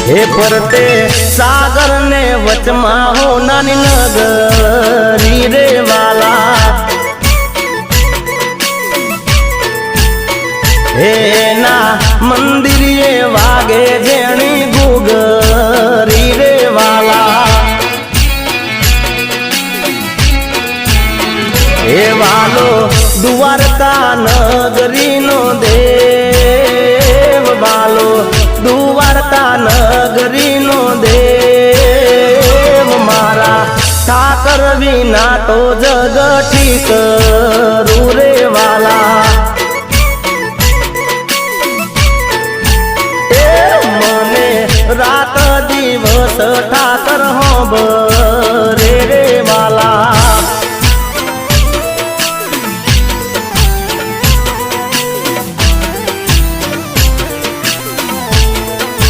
हे परते सागर ने वचमा हो नानी नगरी रे वाला हे ना मंदिर वागे जेणी गुगरी रे वाला हे वालो द्वारका नगरी नो देव वालो द्वारका नगरी नो देव मारा ठाकर विना तो जग ठीक रे वाला रात दिवस ठाकर हो बर